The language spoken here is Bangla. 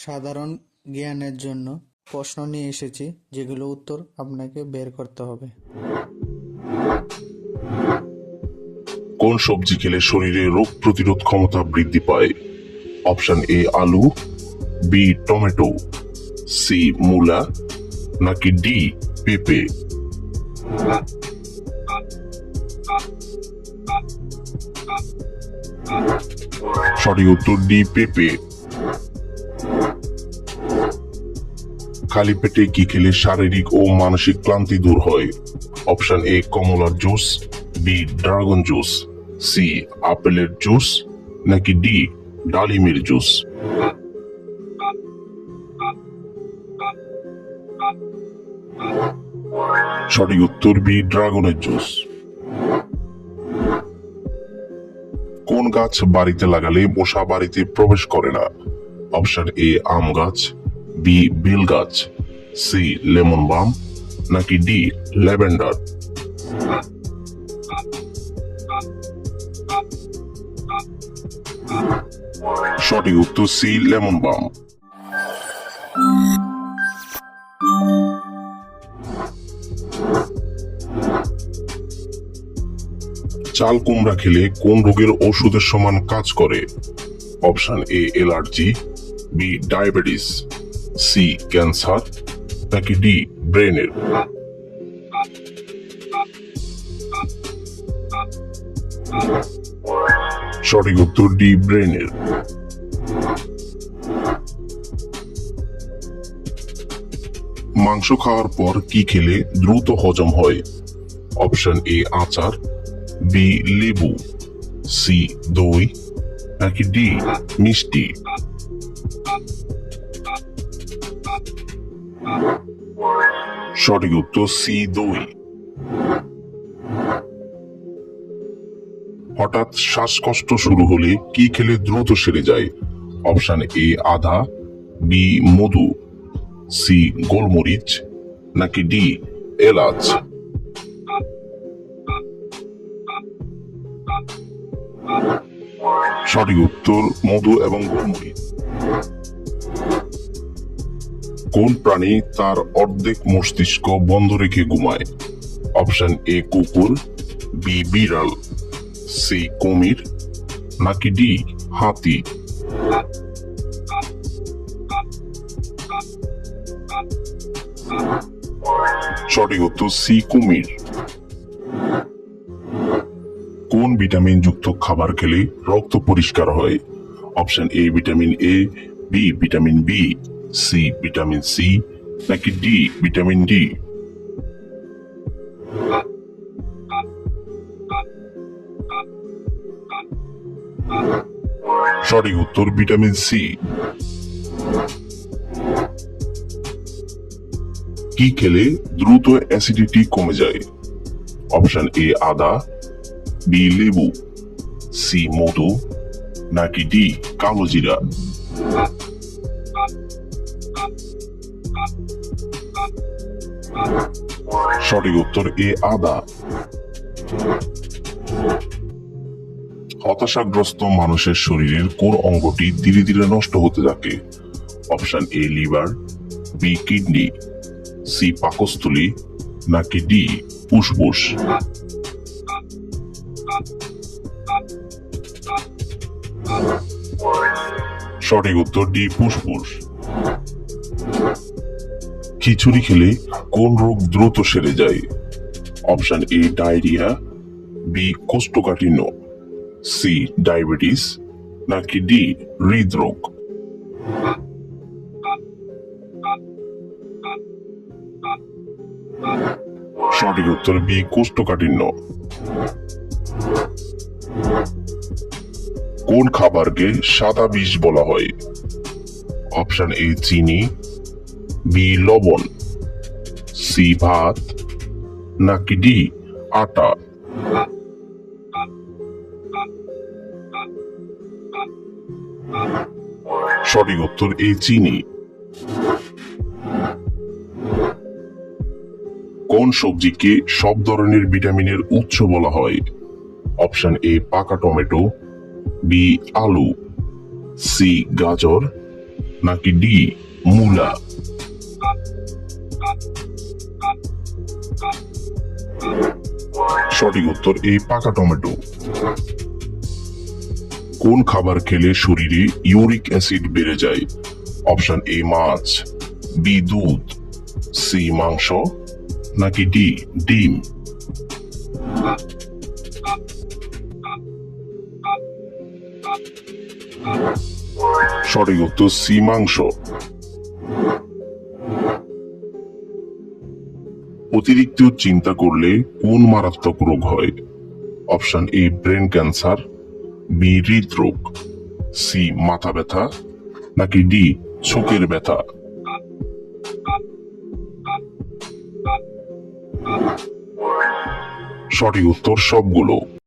সাধারণ জ্ঞানের জন্য প্রশ্ন নিয়ে এসেছি, যেগুলো উত্তর আপনাকে বের করতে হবে। কোন সবজি খেলে শরীরে রোগ প্রতিরোধ ক্ষমতা বৃদ্ধি পায়? অপশন এ আলু, বি টমেটো, সি মূলা, নাকি ডি পেঁপে? সঠিক উত্তর ডি পেঁপে। খালি পেটে কি খেলে শারীরিক ও মানসিক ক্লান্তি দূর হয়? অপশন এ কমলার juice, B dragon juice, C আপেলের জুস, নাকি ডি ডালিমের জুস? সঠিক উত্তর বি ড্রাগনের জুস। কোন গাছ বাড়িতে লাগালে মশা বাড়িতে প্রবেশ করে না? অপশন এ আম গাছ, বি বেল গাছ, সি লেমন বাম, নাকি ডি ল্যাভেন্ডার? সঠিক উত্তর সি লেমন বাম। চাল কুমড়া খেলে কোন রোগের ওষুধের সমান কাজ করে? Option A allergy, B diabetes, C cancer, নাকি ডি ব্রেনের? সঠিক উত্তর ডি ব্রেনের। মাংস খাওয়ার পর কি খেলে দ্রুত হজম হয়? অপশন এ আচার, বি লেবু, সি দই, নাকি ডি মিষ্টি? সঠিক উত্তর সি দই। হঠাৎ শ্বাসকষ্ট শুরু হলে কি খেলে দ্রুত সেরে যায়? অপশন এ আদা, বি মধু, সি গোলমরিচ, নাকি ডি এলাচ? সঠিক উত্তর মধু এবং গোলমরিচ। কোন প্রাণী তার অর্ধেক মস্তিষ্ক বন্ধ রেখে ঘুমায়? অপশন এ কুকুর, বি বিড়াল, সি কুমির, নাকি ডি হাতি? সঠিক উত্তর সি কুমির। কোন ভিটামিন যুক্ত খাবার খেলে রক্ত পরিষ্কার হয়? Option A vitamin A, B vitamin B, C vitamin C, নাকি ডি ভিটামিন ডি? সঠিক উত্তর ভিটামিন সি। কি খেলে দ্রুত অ্যাসিডিটি কমে যায়? অপশন এ আদা, বি লেবু, সি মধু, নাকি ডি কালো জিরা? সঠিক উত্তর এ আদা। হতাশাগ্রস্ত মানুষের শরীরের কোন অঙ্গটি ধীরে ধীরে নষ্ট হতে থাকে? Option A liver, B kidney, C পাকস্থলী, নাকি ডি ফুসফুস? সঠিক উত্তর ডি ফুসফুস। খিচুড়ি খেলে কোন রোগ দ্রুত সেরে যায়? অপশন এ ডায়রিয়া, বি কোষ্ঠকাঠিন্য, সি ডায়াবেটিস, নাকি ডি হৃদরোগ? সঠিক উত্তর বি কোষ্ঠকাঠিন্য। কোন খাবারকে সাদা বিষ বলা হয়? অপশন এ চিনি, বি লবণ, সি ভাত, নাকি ডি আটা? সঠিক উত্তর এ চিনি। কোন সবজিকে সব ধরনের ভিটামিনের উৎস বলা হয়? অপশন এ পাকা টমেটো, বি আলু, সি গাজর, নাকি ডি মূলা? সঠিক উত্তর এ পাকা টমেটো। কোন খাবার খেলে শরীরে ইউরিক অ্যাসিড বেড়ে যায়? অপশন এ মাছ, বি দুধ, সি মাংস, নাকি ডি ডিম? সঠিক উত্তর সি মাংস। অতিরিক্ত চিন্তা করলে কোন মারাত্মক রোগ হয়? Option A brain cancer, B হৃদরোগ, সি মাথা ব্যথা, নাকি ডি চোখের ব্যথা? সঠিক উত্তর সবগুলো।